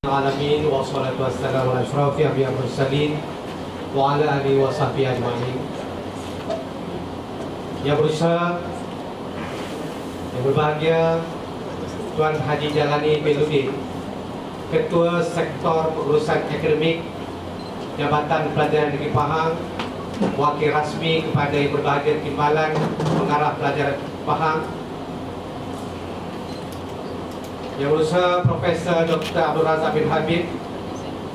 Alamin wassalatu wassalamu ala asyrafil anbiya'i wal mursalin wa ala alihi wa sahbihi ajma'in. Yang berusaha, yang berbahagia Tuan Haji Jalani Beludin, Ketua Sektor Pengurusan Akademik Jabatan Pelajaran Negeri Pahang, Wakil Rasmi kepada yang berbahagia Timbalan Pengarah Pelajaran Pahang, Yang berusaha Profesor Dr. Abdul Razak bin Habib,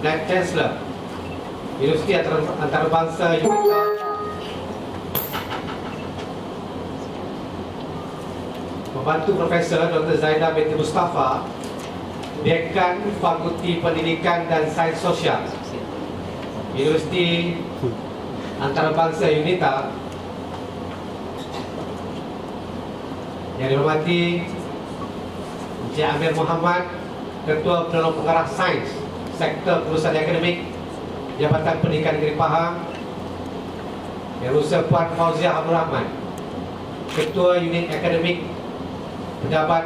Naib Chancellor Universiti Antarabangsa UMITA, Membantu Profesor Dr. Zaidah binti Mustafa, Dekan Fakulti Pendidikan dan Sains Sosial Universiti Antarabangsa UMITA, yang dihormati Encik Amir Muhammad, Ketua Penolong Pengarah Sains Sektor Pengurusan Akademik Jabatan Pendidikan Negeri Pahang, Yang berusaha Puan Fauziah Abdul Rahman, Ketua Unit Akademik Pejabat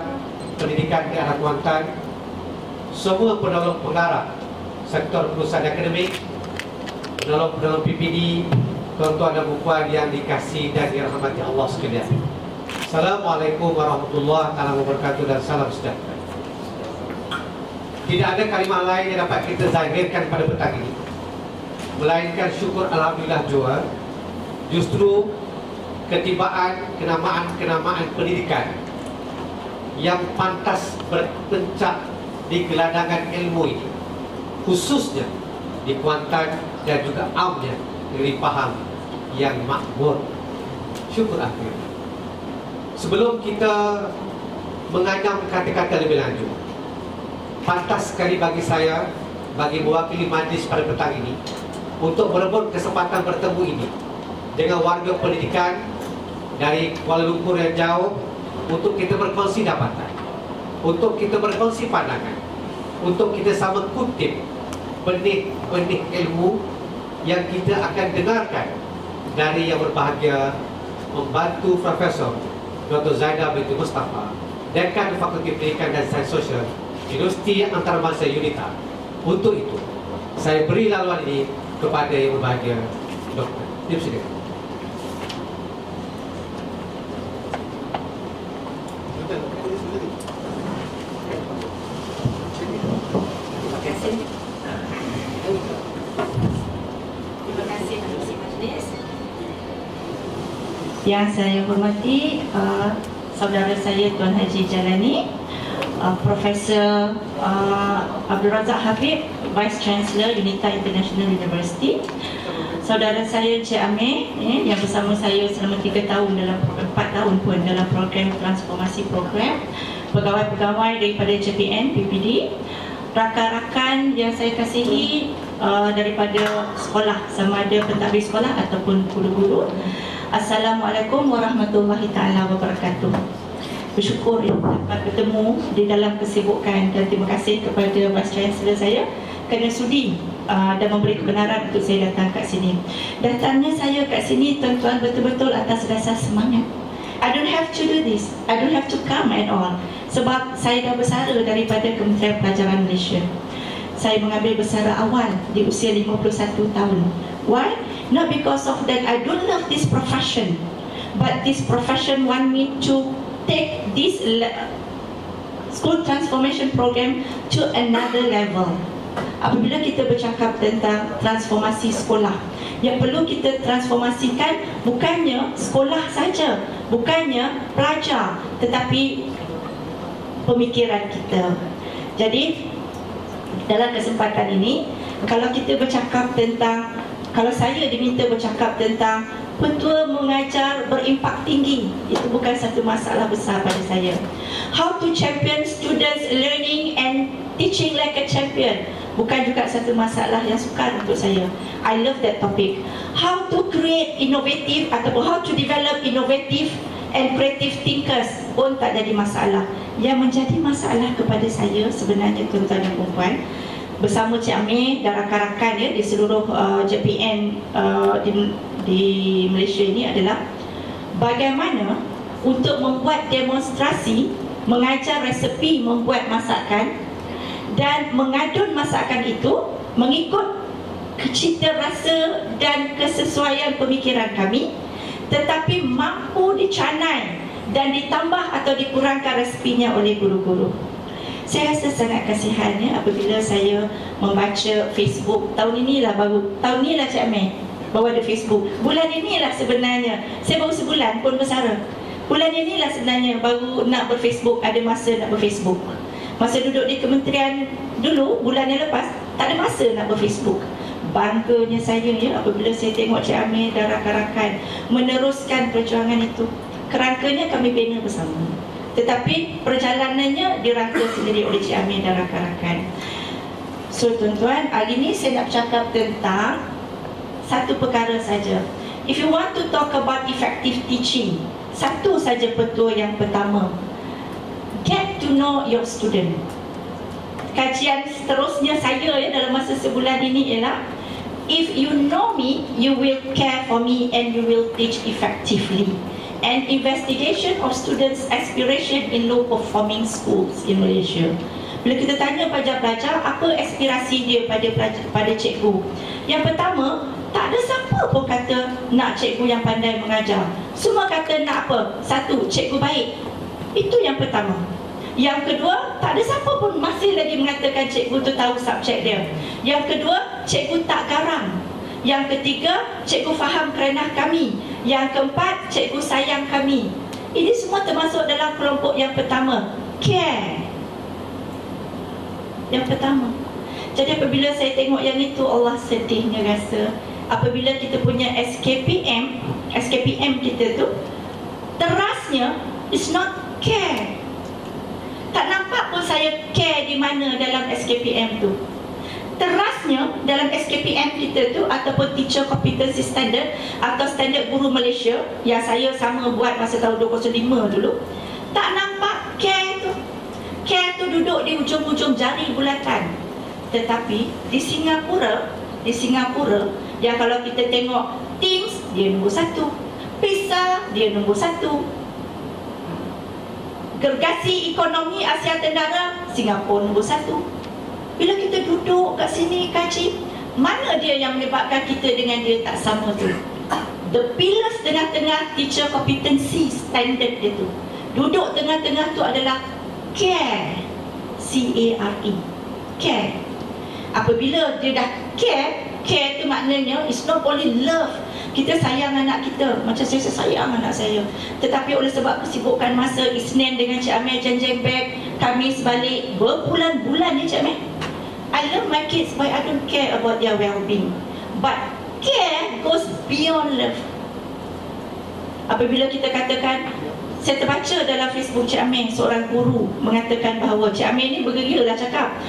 Pendidikan di Arah Kuantan, semua penolong pengarah Sektor Pengurusan Akademik, penolong PPD, tuan-tuan dan puan yang dikasihi dan dirahmati Allah sekalian. Assalamualaikum warahmatullahi wabarakatuh dan salam sejahtera. Tidak ada kalimah lain yang dapat kita zahirkan pada petang ini melainkan syukur alhamdulillah jua. Justru ketibaan kenamaan pendidikan yang pantas berpencak di geladangan ilmu ini, khususnya di Kuantan dan juga amnya negeri Pahang yang makmur. Syukur akhir. Sebelum kita menganyam kata-kata lebih lanjut, pantas sekali bagi saya, bagi mewakili majlis pada petang ini, untuk berebut kesempatan bertemu ini dengan warga pendidikan dari Kuala Lumpur yang jauh, untuk kita berkongsi dapatan, untuk kita berkongsi pandangan, untuk kita sama kutip benih-benih ilmu yang kita akan dengarkan dari yang berbahagia membantu Profesor Dr. Zaidah binti Mustafa, Dekan Fakulti Pendidikan dan Sains Sosial Universiti Antarabangsa UMITA. Untuk itu, saya beri laluan ini kepada yang berbahagia Doktor. Silakan. Yang saya hormati saudara saya Tuan Haji Jalani, Profesor Abdul Razak Habib, Vice Chancellor UMITA International University, saudara saya Encik Amir yang bersama saya selama 3 tahun dalam 4 tahun pun dalam program transformasi program, pegawai-pegawai daripada JPN, PPD, rakan-rakan yang saya kasihi daripada sekolah, sama ada pentadbir sekolah ataupun guru-guru. Assalamualaikum warahmatullahi ta'ala wabarakatuh. Bersyukur dapat bertemu di dalam kesibukan, dan terima kasih kepada Vice Chancellor saya kerana sudi dan memberi kebenaran untuk saya datang kat sini. Datangnya saya kat sini tuan-tuan betul-betul atas dasar semangat. I don't have to do this, I don't have to come at all. Sebab saya dah bersara daripada Kementerian Pelajaran Malaysia. Saya mengambil bersara awal di usia 51 tahun. Why? Not because of that I don't love this profession, but this profession want me to take this school transformation program to another level. Apabila kita bercakap tentang transformasi sekolah, yang perlu kita transformasikan bukannya sekolah saja, bukannya pelajar, tetapi pemikiran kita. Jadi dalam kesempatan ini, kalau kita bercakap tentang, kalau saya diminta bercakap tentang petua mengajar berimpak tinggi, itu bukan satu masalah besar pada saya. How to champion students learning and teaching like a champion, bukan juga satu masalah yang sukar untuk saya. I love that topic. How to create innovative ataupun how to develop innovative and creative thinkers pun tak jadi masalah. Yang menjadi masalah kepada saya sebenarnya tuan-tuan dan puan, bersama Cik Amir dan rakan-rakan di seluruh JPN di Malaysia ini adalah bagaimana untuk membuat demonstrasi mengajar resepi membuat masakan dan mengadun masakan itu mengikut cita rasa dan kesesuaian pemikiran kami, tetapi mampu dicanai dan ditambah atau dikurangkan resepinya oleh guru-guru. Saya rasa sangat kasihan apabila saya membaca Facebook. Tahun inilah Cik Amir baru ada Facebook. Bulan inilah sebenarnya, saya baru sebulan pun bersara. Bulan inilah sebenarnya baru nak berFacebook, ada masa nak berFacebook. Masa duduk di kementerian dulu, bulan yang lepas, tak ada masa nak berFacebook. Bangganya saya apabila saya tengok Cik Amir dan rakan-rakan meneruskan perjuangan itu. Kerangkanya kami bina bersama, tetapi perjalanannya dirangka sendiri oleh Cik Amir dan rakan-rakan. So tuan-tuan, hari ini saya nak bercakap tentang satu perkara saja. If you want to talk about effective teaching, satu saja petua yang pertama, get to know your student. Kajian seterusnya saya dalam masa sebulan ini ialah, if you know me, you will care for me and you will teach effectively. An investigation of students' aspiration in low-performing schools in Malaysia. Bila kita tanya pelajar-pelajar apa aspirasi dia pada cikgu, yang pertama, tak ada siapa pun kata nak cikgu yang pandai mengajar. Semua kata nak apa? Satu, cikgu baik. Itu yang pertama. Yang kedua, tak ada siapa pun masih lagi mengatakan cikgu tu tahu subjek dia. Yang kedua, cikgu tak garang. Yang ketiga, cikgu faham kerenah kami. Yang keempat, cikgu sayang kami. Ini semua termasuk dalam kelompok yang pertama, care. Yang pertama. Jadi apabila saya tengok yang itu, Allah sedihnya rasa. Apabila kita punya SKPM kita tu, terasnya is not care. Tak nampak pun saya care di mana dalam SKPM tu. Terasnya dalam SKPM kita tu, ataupun Teacher Competency Standard atau Standard Guru Malaysia yang saya sama buat masa tahun 2005 dulu, tak nampak care tu. Care tu duduk di ujung-ujung jari bulatan. Tetapi di Singapura, yang kalau kita tengok TIMSS, dia nombor 1, PISA, dia nombor 1, Gergasi Ekonomi Asia Tenggara, Singapura nombor 1. Bila kita duduk kat sini kaji, mana dia yang menyebabkan kita dengan dia tak sama tu? The pillars tengah-tengah Teacher Competency Standard dia tu, duduk tengah-tengah tu adalah care. C-A-R-E, care. Apabila dia dah care tu maknanya it's not only love. Kita sayang anak kita, macam saya sayang anak saya, tetapi oleh sebab kesibukan masa, Isnin dengan Cik Amir janjang back, Khamis balik, berbulan-bulan Cik Amir. I love my kids but I don't care about their well-being. But care goes beyond love. Apabila kita katakan, saya terbaca dalam Facebook Cik Amir, seorang guru mengatakan bahawa Cik Amir ni bergerilah cakap,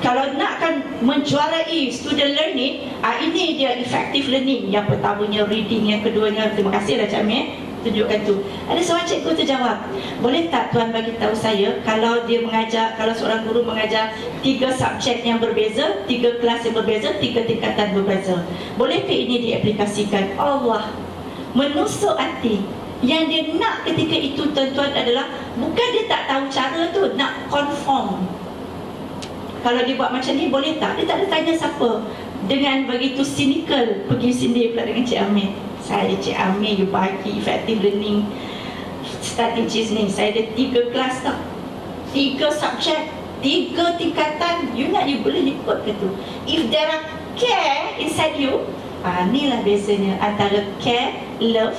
kalau nakkan menjuarai student learning, ini dia effective learning. Yang pertamanya reading, yang keduanya, terima kasihlah Cik Amir tunjukkan tu. Ada seorang cikgu tu jawab, boleh tak tuan bagi tahu saya, kalau dia mengajar, kalau seorang guru mengajar 3 subjek yang berbeza, 3 kelas yang berbeza, 3 tingkatan berbeza, bolehkah ini diaplikasikan? Allah menusuk hati. Yang dia nak ketika itu tuan-tuan adalah, bukan dia tak tahu cara tu, nak conform. Kalau dia buat macam ni boleh tak? Dia tak ada tanya siapa. Dengan begitu cynical, pergi sindir pula dengan Cik Amir. Saya Cik Amir, you bagi effective learning strategies ni, saya ada 3 kelas tau, 3 subjek, 3 tingkatan. You nak, you boleh ikut ke tu? If there are care inside you, inilah bezanya antara care, love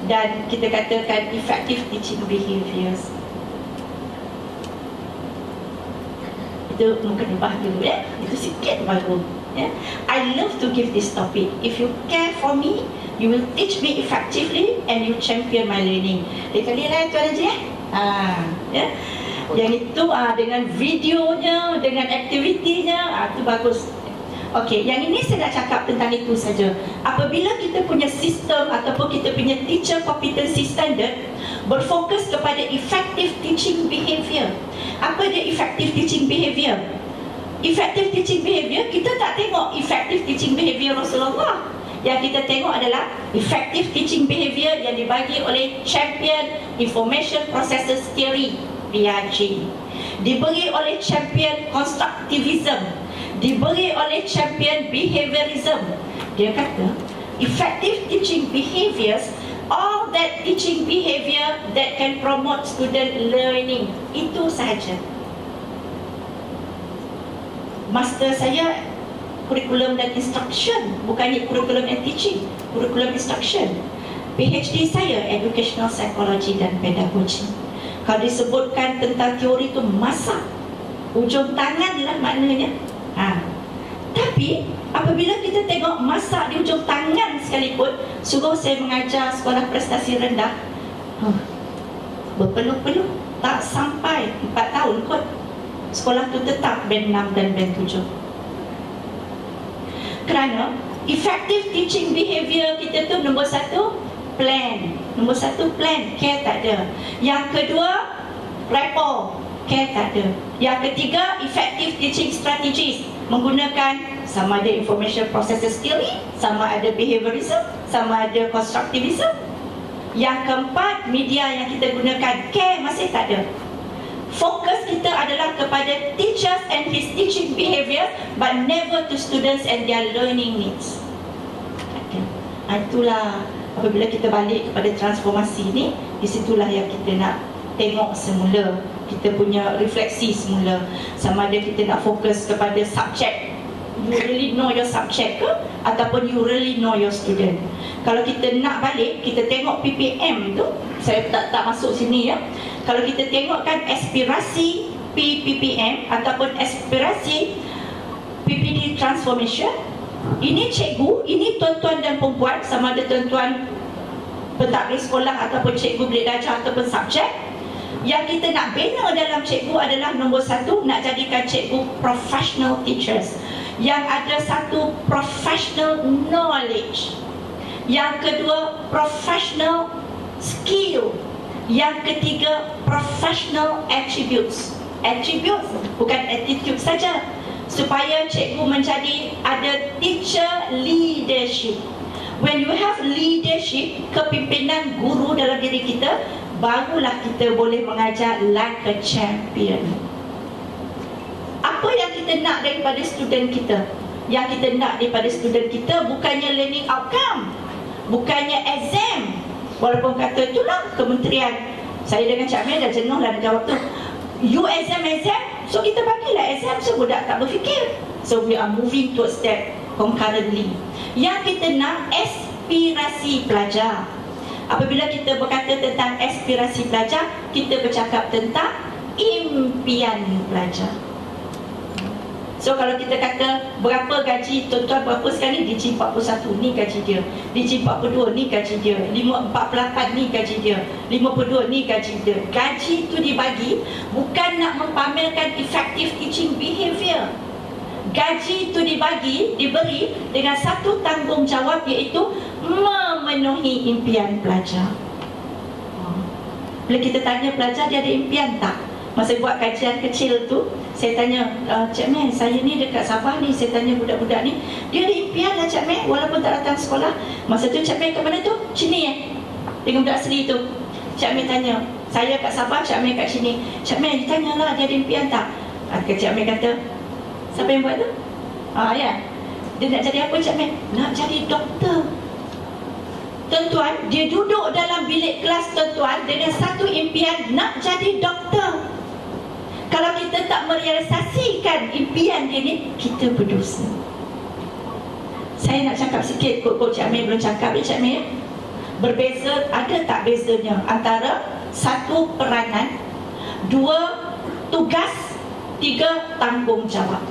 dan kita katakan effective teaching behaviours. Itu mungkin bahagia ya, itu sikit baru ya. I love to give this topic. If you care for me, you will teach me effectively and you champion my learning. Kali lain tuan Haji ya. Yang itu dengan videonya, dengan aktivitinya, itu bagus. Okey, yang ini saya nak cakap tentang itu saja. Apabila kita punya sistem ataupun kita punya Teacher Competency Standard berfokus kepada effective teaching behaviour. Apa dia effective teaching behaviour? Effective teaching behaviour, kita tak tengok effective teaching behaviour Rasulullah. Yang kita tengok adalah effective teaching behaviour yang dibagi oleh Champion Information Processes Theory. Piaget, diberi oleh champion constructivism, diberi oleh champion behaviorism. Dia kata effective teaching behaviors, all that teaching behavior that can promote student learning, itu sahaja. Master saya curriculum dan instruction, bukannya curriculum and teaching, curriculum instruction. PhD saya educational psychology dan pedagogy. Kalau disebutkan tentang teori itu masak, ujung tangan lah maknanya. Tapi apabila kita tengok masak di ujung tangan sekalipun, suruh saya mengajar sekolah prestasi rendah, berpeluh-peluh, tak sampai 4 tahun kot sekolah tu tetap band 6 dan band 7. Kerana effective teaching behavior kita tu nombor 1, plan. Nombor 1, plan, care tak ada. Yang kedua, rapport, care tak ada. Yang ketiga, effective teaching strategies, menggunakan sama ada information processes theory, sama ada behaviorism, sama ada constructivism. Yang keempat, media yang kita gunakan, care masih tak ada. Fokus kita adalah kepada teachers and his teaching behavior, but never to students and their learning needs. Itulah apabila kita balik kepada transformasi ni, di situlah yang kita nak tengok semula, kita punya refleksi semula, sama ada kita nak fokus kepada subjek, you really know your subject ke, ataupun you really know your student. Kalau kita nak balik, kita tengok PPM tu, saya tak masuk sini ya. Kalau kita tengok kan aspirasi PPM ataupun aspirasi PPD transformation, ini cikgu, ini tuan-tuan dan perempuan, sama ada tuan-tuan pentadbir sekolah ataupun cikgu bilik darjah ataupun subjek. Yang kita nak bina dalam cikgu adalah nombor 1, nak jadikan cikgu professional teachers yang ada satu professional knowledge, yang kedua professional skill, yang ketiga professional attributes. Attributes bukan attitude saja, supaya cikgu menjadi ada teacher leadership. When you have leadership, kepimpinan guru dalam diri kita, barulah kita boleh mengajar like a champion. Apa yang kita nak daripada student kita? Yang kita nak daripada student kita bukannya learning outcome, bukannya exam. Walaupun kata itulah kementerian, saya dengan Cik Mel dah jenuh lah jawab tu, you exam, so kita bagilah exam, so budak tak berfikir. So we are moving towards that concurrently. Yang kita nak aspirasi pelajar. Apabila kita berkata tentang aspirasi pelajar, kita bercakap tentang impian pelajar. So kalau kita kata berapa gaji tuan-tuan berapa sekarang ni, DG 41 ni gaji dia, DG 42 ni gaji dia, 48 ni gaji dia, 52 ni gaji dia. Gaji tu dibagi bukan nak mempamerkan effective teaching behavior. Gaji tu diberi dengan satu tanggungjawab, iaitu memenuhi impian pelajar. Bila kita tanya pelajar dia ada impian tak? Masa buat kajian kecil tu, saya tanya, Cik Mel, saya ni dekat Sabah ni, saya tanya budak-budak ni, dia ada impian lah Cik Mel, walaupun tak datang sekolah. Masa tu Cik Mel kat mana tu? Sini dengan budak Seri tu. Cik Mel tanya, saya kat Sabah, Cik Mel kat sini. Cik Mel, ditanyalah dia ada impian tak? Cik Mel kata, siapa yang buat tu? Ya. Dia nak jadi apa Cik Mel? Nak jadi doktor. Tuan-tuan, dia duduk dalam bilik kelas tuan-tuan dengan satu impian, nak jadi doktor. Kalau kita tak merealisasikan impian dia ni, kita berdosa. Saya nak cakap sikit, kok Cik Mel belum cakap Cik Mel. Berbeza, ada tak bezanya antara 1 peranan, 2 tugas, 3 tanggungjawab?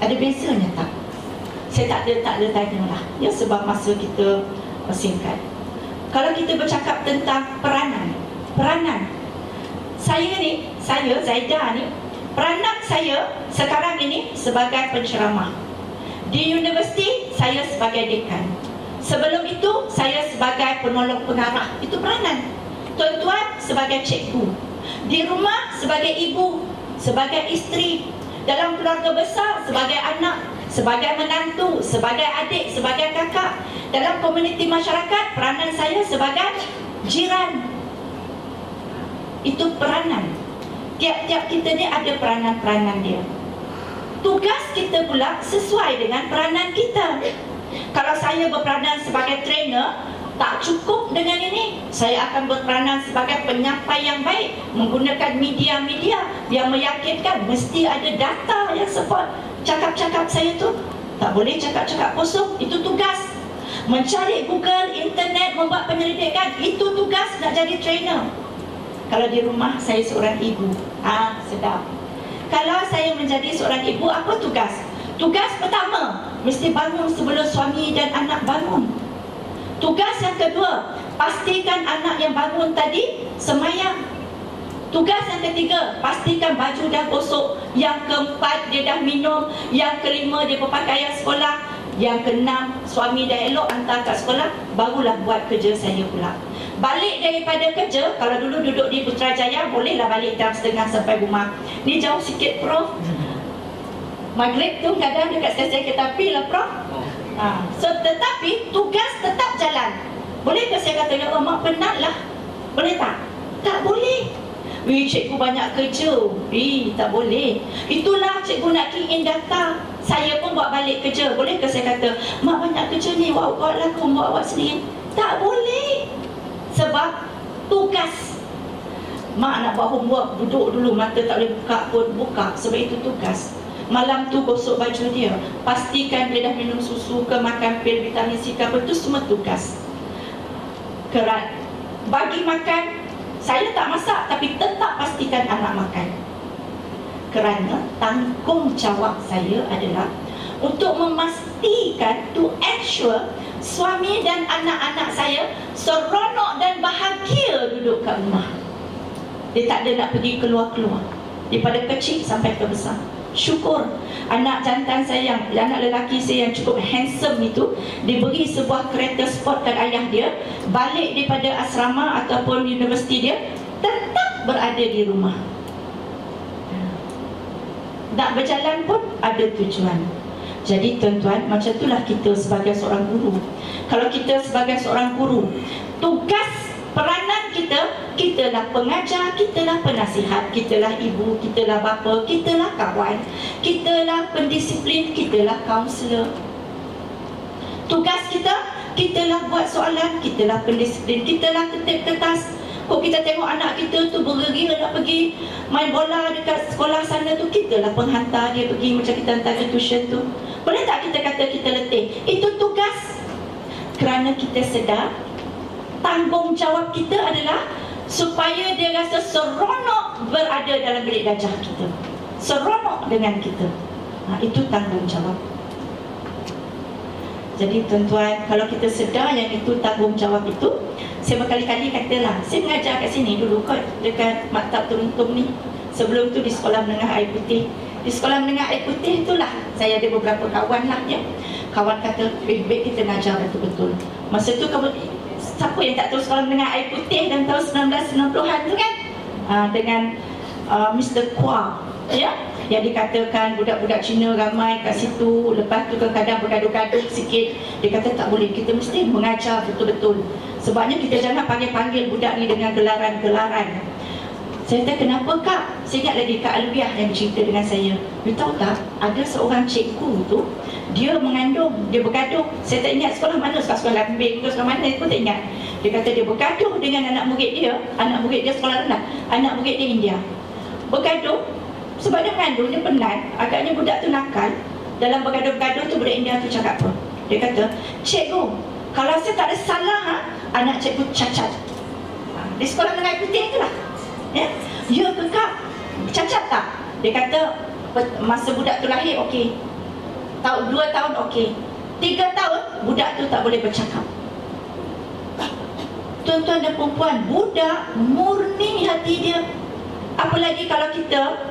Ada bezanya tak? Saya tak ada tanya lah ya, sebab masa kita singkat. Kalau kita bercakap tentang peranan, saya Zaidah ni, peranan saya sekarang ini sebagai penceramah. Di universiti saya sebagai dekan. Sebelum itu saya sebagai penolong pengarah. Itu peranan. Tuan-tuan sebagai cikgu. Di rumah sebagai ibu, sebagai isteri. Dalam keluarga besar sebagai anak, sebagai menantu, sebagai adik, sebagai kakak. Dalam komuniti masyarakat, peranan saya sebagai jiran. Itu peranan. tiap-tiap kita ni ada peranan-peranan dia. Tugas kita pula sesuai dengan peranan kita. Kalau saya berperanan sebagai trainer, tak cukup dengan ini. Saya akan berperanan sebagai penyampai yang baik, menggunakan media-media yang meyakinkan. Mesti ada data yang support cakap-cakap saya tu. Tak boleh cakap-cakap kosong. Itu tugas. Mencari Google, internet, membuat penyelidikan, itu tugas nak jadi trainer. Kalau di rumah saya seorang ibu, sedap. Kalau saya menjadi seorang ibu, apa tugas? Tugas pertama, mesti bangun sebelum suami dan anak bangun. Tugas yang kedua, pastikan anak yang bangun tadi semayang. Tugas yang ketiga, pastikan baju dah gosok. Yang keempat, dia dah minum. Yang kelima, dia berpakaian sekolah. Yang keenam, suami dah elok hantar kat sekolah. Barulah buat kerja saya pula. Balik daripada kerja, kalau dulu duduk di Putrajaya, bolehlah balik jam 1:30 sampai rumah. Ni jauh sikit, Prof. Maghrib tu kadang dekat stesen kereta api lah, Prof. So, tetapi tugas tetap jalan. Boleh ke saya kata, ya Allah, mak penat lah? Boleh tak? Tak boleh. Cikgu banyak kerja. Tak boleh. Itulah cikgu nak key in data. Saya pun buat balik kerja. Boleh ke saya kata, mak banyak kerja ni, buat lah, kau buat sendiri? Tak boleh. Sebab tugas. Mak nak buat homework, duduk dulu, mata tak boleh buka pun buka. Sebab itu tugas. Malam tu gosok baju dia, pastikan dia dah minum susu ke, makan pil vitamin C ke, itu semua tugas. Kerat. Bagi makan, saya tak masak, tapi tetap pastikan anak makan. Kerana tanggungjawab saya adalah untuk memastikan, to ensure suami dan anak-anak saya seronok dan bahagia duduk kat rumah. Dia tak ada nak pergi keluar-keluar, daripada kecil sampai ke besar. Syukur anak jantan saya, anak lelaki saya yang cukup handsome itu, diberi sebuah kereta sport kat ayah dia. Balik daripada asrama ataupun universiti dia, tetap berada di rumah. Nak berjalan pun ada tujuan. Jadi tuan-tuan, macam itulah kita sebagai seorang guru. Kalau kita sebagai seorang guru, tugas peranan kita, kitalah pengajar, kitalah penasihat, kitalah ibu, kitalah bapa, kitalah kawan, kitalah pendisiplin, kitalah kaunselor. Tugas kita, kitalah buat soalan, kitalah pendisiplin, kitalah ketip kertas. Kok kita tengok anak kita tu bergeria nak pergi main bola dekat sekolah sana tu, kitalah penghantar dia pergi, macam kita hantar ke tuition tu. Boleh tak kita kata kita letih? Itu tugas. Kerana kita sedar tanggungjawab kita adalah supaya dia rasa seronok berada dalam bilik darjah kita, seronok dengan kita. Itu tanggungjawab. Jadi tuan-tuan, kalau kita sedar yang itu tanggungjawab itu, saya berkali-kali katalah, saya mengajar kat sini dulu kot, dekat Maktab Teruntung ni. Sebelum tu di Sekolah Menengah Air Putih. Di Sekolah Menengah Air Putih itulah saya ada beberapa kawan lah ya. Kawan kata, baik kita mengajar betul-betul. Masa tu siapa yang tak tahu Sekolah Menengah Air Putih dan tahun 1990-an tu kan? Dengan Mr. Kwa, ya, yang dikatakan budak-budak Cina ramai kat situ. Lepas tu kadang-kadang bergaduh-gaduh sikit. Dia kata tak boleh, kita mesti mengajar betul-betul. Sebabnya kita jangan panggil-panggil budak ni dengan gelaran-gelaran. Saya kata, kenapa Kak? Saya ingat lagi Kak Alwiah yang bercerita dengan saya. You tahu tak, ada seorang cikgu tu, dia mengandung, dia bergaduh. Saya tak ingat sekolah mana, sekolah lambing ke sekolah mana, aku tak ingat. Dia kata dia bergaduh dengan anak murid dia sekolah rendah, anak murid dia India. Bergaduh, sebab dia mengandung, dia penat. Agaknya budak tu nakal. Dalam bergaduh-gaduh tu, budak India tu cakap apa? Dia kata, cikgu, kalau saya tak ada salah, anak cikgu cacat. Di Sekolah Menengah Air Putih tu lah. Ya ke Kak? Cacat tak? Dia kata masa budak tu lahir okey. 2 tahun okey. 3 tahun budak tu tak boleh bercakap. Tuan-tuan dan perempuan, budak murni hati dia. Apalagi kalau kita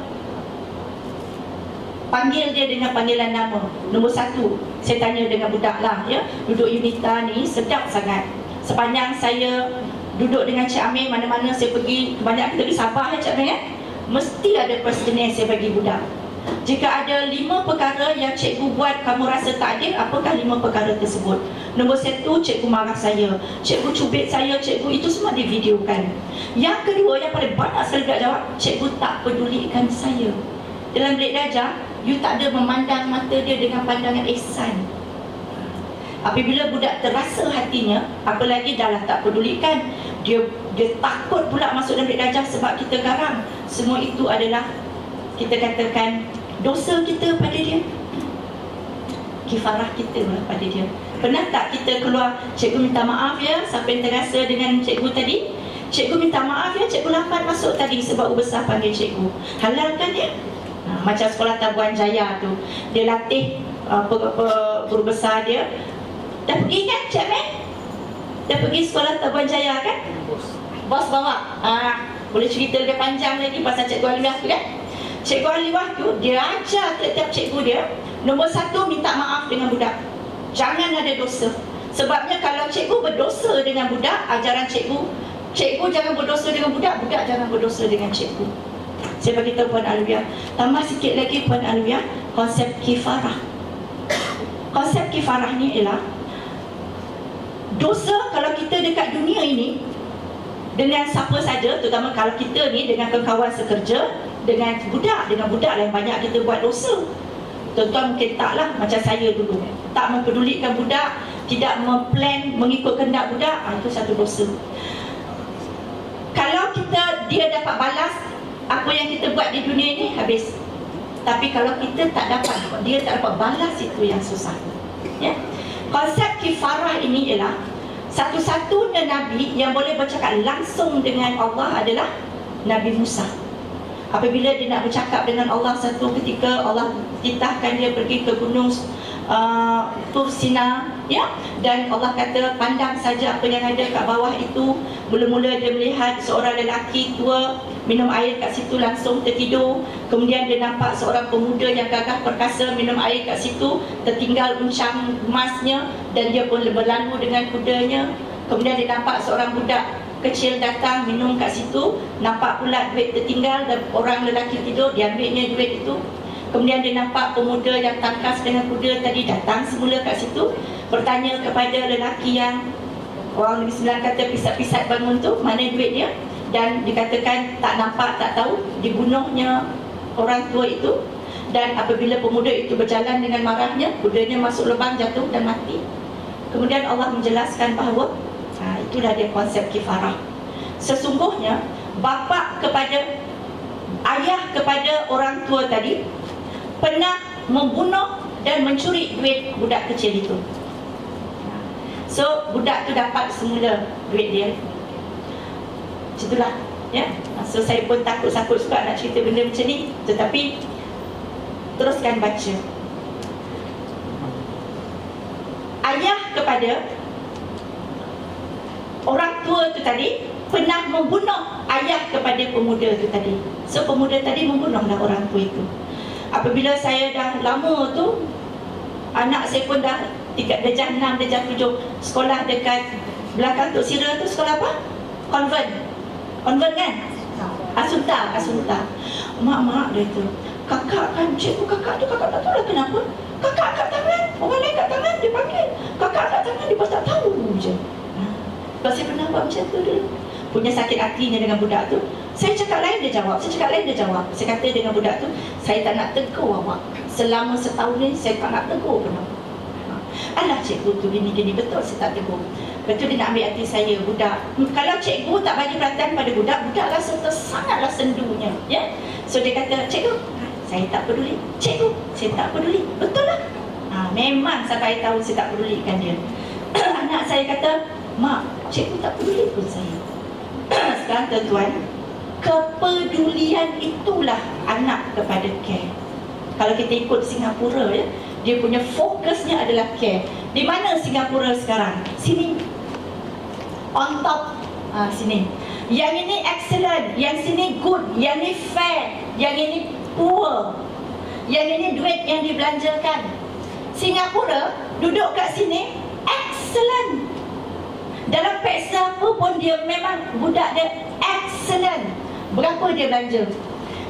panggil dia dengan panggilan nama. Nombor 1, saya tanya dengan budak lah ya, duduk Unita ni sedap sangat. Sepanjang saya duduk dengan Cik Amir, mana-mana saya pergi, banyak kita pergi Sabah ya Cik Amir ya, mesti ada questionnaire saya bagi budak. Jika ada 5 perkara yang cikgu buat kamu rasa tak adil, apakah 5 perkara tersebut? Nombor 1, cikgu marah saya, cikgu cubit saya, cikgu, itu semua divideokan. Yang kedua, yang paling banyak sekali budak jawab, cikgu tak pedulikan saya. Dalam bilik darjah, you tak ada memandang mata dia dengan pandangan ihsan. Apabila budak terasa hatinya, apalagi dah lah tak pedulikan, dia takut pula masuk dalam bilik darjah sebab kita garang. Semua itu adalah, kita katakan, dosa kita pada dia, kifarah kita pada dia. Pernah tak kita keluar, cikgu minta maaf ya, siapa yang terasa dengan cikgu tadi, cikgu minta maaf ya, cikgu lambat masuk tadi sebab besar panggil cikgu. Halalkan ya. Macam sekolah Tabuan Jaya tu, dia latih guru besar dia. Dah pergi kan Cik Men? Dah pergi sekolah Tabuan Jaya kan? Bos bawa. Boleh cerita lebih panjang lagi pasal Cikgu Aliyah tu kan? Cikgu Aliyah tu, dia ajar tiap-tiap cikgu dia, nombor 1, minta maaf dengan budak. Jangan ada dosa. Sebabnya kalau cikgu berdosa dengan budak, ajaran cikgu, cikgu jangan berdosa dengan budak, budak jangan berdosa dengan cikgu. Saya beritahu Puan Aliyah. Tambah sikit lagi Puan Aliyah, konsep kifarah. Konsep kifarah ni ialah, dosa kalau kita dekat dunia ini dengan siapa saja, terutama kalau kita ni dengan kawan sekerja, dengan budak yang banyak kita buat dosa. Tuan-tuan mungkin taklah, macam saya dulu, tak mempedulikan budak, tidak memplan mengikut kehendak budak, itu satu dosa. Kalau dia dapat balas apa yang kita buat di dunia ini, habis. Tapi kalau kita dia tak dapat balas, itu yang susah ya? Konsep kifarah ini ialah, satu-satunya Nabi yang boleh bercakap langsung dengan Allah adalah Nabi Musa. Apabila dia nak bercakap dengan Allah satu ketika, Allah titahkan dia pergi ke gunung Tur Sina ya, dan Allah kata pandang saja apa yang ada kat bawah itu. Mula-mula dia melihat seorang lelaki tua minum air kat situ langsung tertidur. Kemudian dia nampak seorang pemuda yang gagah perkasa minum air kat situ, tertinggal uncang emasnya dan dia pun berlalu dengan kudanya. Kemudian dia nampak seorang budak kecil datang minum kat situ, nampak pula duit tertinggal dan orang lelaki tidur, dia ambilnya duit itu. Kemudian dia nampak pemuda yang tangkas dengan kuda tadi datang semula kat situ, bertanya kepada lelaki yang orang Negeri Sembilan kata pisat-pisat bangun tu, mana duit dia? Dan dikatakan tak nampak, tak tahu, dibunuhnya orang tua itu. Dan apabila pemuda itu berjalan dengan marahnya, kudanya masuk lubang, jatuh dan mati. Kemudian Allah menjelaskan bahawa itulah dia konsep kifarah. Sesungguhnya bapa kepada ayah kepada orang tua tadi pernah membunuh dan mencuri duit budak kecil itu. So budak tu dapat semula duit dia. Itulah ya. So saya pun takut-takut juga nak cerita benda macam ni, tetapi teruskan baca. Ayah kepada orang tua tu tadi pernah membunuh ayah kepada pemuda tu tadi. So pemuda tadi membunuhlah orang tua itu. Apabila saya dah lama tu, anak saya pun dah darjah 6, darjah 7, sekolah dekat belakang Tok Sira tu, sekolah apa? Convent kan? Asunta. Mak dia tu, kakak kan, cikgu kakak tu, kakak tak tahu lah kenapa. Kakak angkat tangan, orang lain kat tangan, dia panggil. Kakak angkat tangan, dia pun tak tahu je. Sebab saya pernah buat macam tu dulu. Punya sakit hatinya dengan budak tu. Saya cakap lain, dia jawab. Saya kata dengan budak tu, saya tak nak tegur awak. Selama setahun ni, saya tak nak tegur kenapa. Alah cikgu tu gini-gini, betul saya tak tegur. Betul dia nak ambil hati saya, budak. Kalau cikgu tak bagi perhatian pada budak, budak rasa sangatlah sendunya ya? So dia kata, cikgu, saya tak peduli. Cikgu, saya tak peduli. Betul lah. Memang sampai tahu saya tak pedulikan dia. Anak saya kata, mak, cikgu tak peduli pun saya. Sekarang tuan-tuan, kepedulian itulah anak kepada care. Kalau kita ikut Singapura ya, dia punya fokusnya adalah care. Di mana Singapura sekarang? Sini. On top. Sini. Yang ini excellent, yang sini good, yang ini fair, yang ini poor, yang ini duit yang dibelanjakan. Singapura duduk kat sini excellent. Dalam peksa apa pun dia memang budak dia excellent. Berapa dia belanja?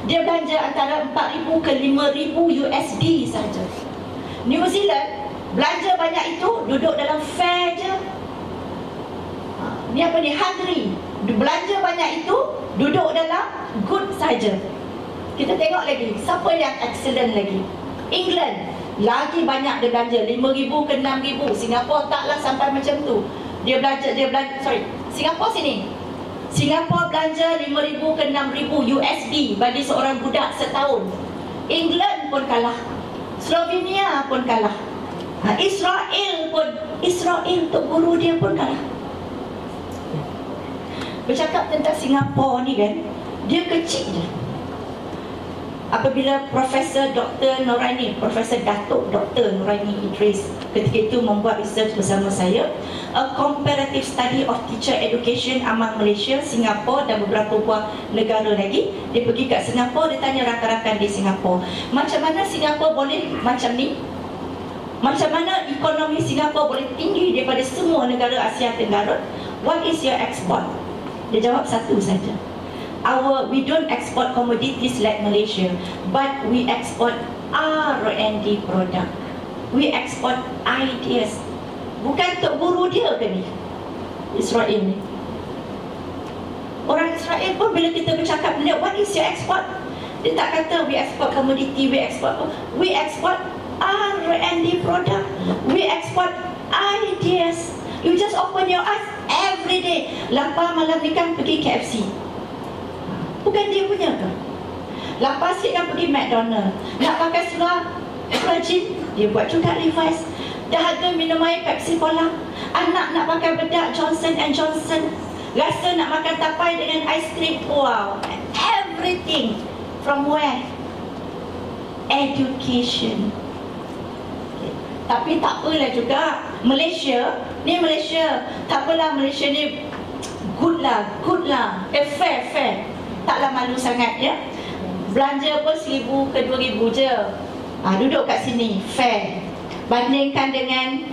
dia belanja antara 4,000 ke 5,000 USD saja. New Zealand belanja banyak itu duduk dalam fare je. Ni apa ni, Hungary belanja banyak itu duduk dalam good saja. Kita tengok lagi siapa yang excellent lagi. England lagi banyak dia belanja 5,000 ke 6,000. Singapura taklah sampai macam tu. Dia belanja Singapura sini. Singapura belanja 5,000 ke 6,000 USD bagi seorang budak setahun. England pun kalah. Slovenia pun kalah. Israel untuk guru dia pun kalah. Bercakap tentang Singapura ni kan, dia kecil je. Apabila Profesor Dr. Noraini, Profesor Datuk Dr. Noraini Idris ketika itu membuat research bersama saya, A Comparative Study of Teacher Education among Malaysia, Singapura dan beberapa buah negara lagi. Dia pergi kat Singapura, dia tanya rakan-rakan di Singapura, macam mana Singapura boleh macam ni? Macam mana ekonomi Singapura boleh tinggi daripada semua negara Asia Tenggara? What is your export? Dia jawab satu saja. We don't export commodities like Malaysia, but we export R&D product. We export ideas. Bukan untuk guru dia ke ni, Israel ni? Orang Israel pun bila kita bercakap dengan dia, what is your export? Dia tak kata we export commodity, we export R&D product. We export ideas. You just open your eyes every day. Lapar malam ni kan pergi KFC. Bukan dia punya ke? Lapar sikit kan pergi McDonald. Nak pakai seluar jean, dia buat juga Levi's. Dahaga minum air Pepsi Cola. Anak nak pakai bedak Johnson & Johnson. Rasa nak makan tapai dengan aiskrim. Wow, everything. From where? Education. Tapi tak apalah juga, Malaysia tak apalah, Malaysia ni good lah, fair. Taklah malu sangat ya. Belanja pun 1,000 ke 2,000 je. Duduk kat sini, fair. Bandingkan dengan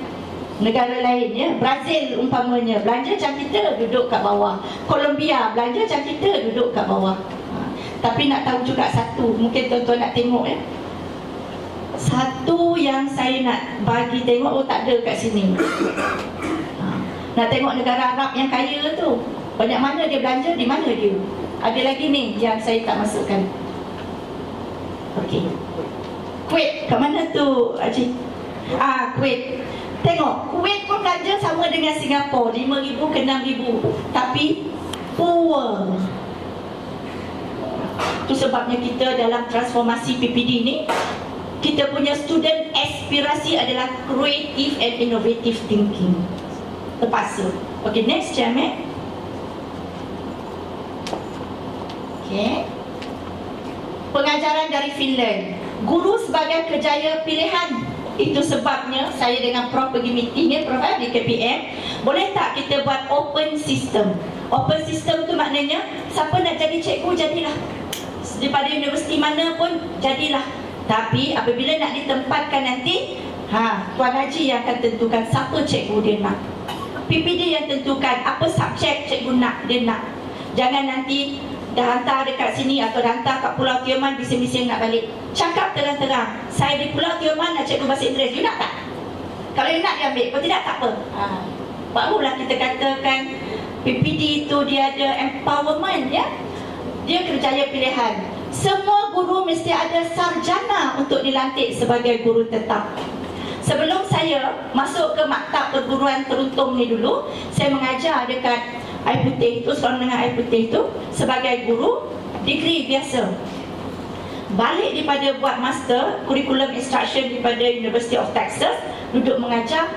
negara lain ya. Brazil umpamanya, belanja macam kita, duduk kat bawah. Colombia, belanja macam kita, duduk kat bawah. Tapi nak tahu juga satu, mungkin tuan-tuan nak tengok ya. Satu yang saya nak bagi tengok, tak ada kat sini. Nak tengok negara Arab yang kaya tu, banyak mana dia belanja, di mana dia. Ada lagi ni yang saya tak masukkan. Okey, Kuwait, kat mana tu Haji? Kuwait. Tengok, Kuwait pun belanja sama dengan Singapura, 5,000 ke 6,000, tapi poor. Itu sebabnya kita dalam transformasi PPD ni, kita punya student aspirasi adalah creative and innovative thinking. Terpaksa. Okey, next Jamek. Okey. Pengajaran dari Finland. Guru sebagai kerjaya pilihan. Itu sebabnya saya dengan Prof pergi meeting ya, Prof di KPM. Boleh tak kita buat open system? Open system tu maknanya siapa nak jadi cikgu jadilah. Daripada universiti mana pun jadilah. Tapi apabila nak ditempatkan nanti, Tuan Haji yang akan tentukan siapa cikgu dia nak. PPD yang tentukan apa subjek cikgu nak, dia nak. Jangan nanti dah hantar dekat sini atau dah hantar kat Pulau Tioman, bising-bising nak balik. Cakap terang-terang, saya di Pulau Tioman nak cikgu bahasa Inggeris, you nak tak? Kalau you nak, dia ambil. Kalau tidak, tak apa. Barulah kita katakan PPD itu dia ada empowerment ya. Dia kerjaya pilihan. Semua guru mesti ada sarjana untuk dilantik sebagai guru tetap. Sebelum saya masuk ke maktab perguruan teruntung ni dulu, saya mengajar dekat Air Putih itu, sekolah menengah Air Putih itu sebagai guru degree biasa. Balik daripada buat master, curriculum instruction daripada University of Texas, duduk mengajar,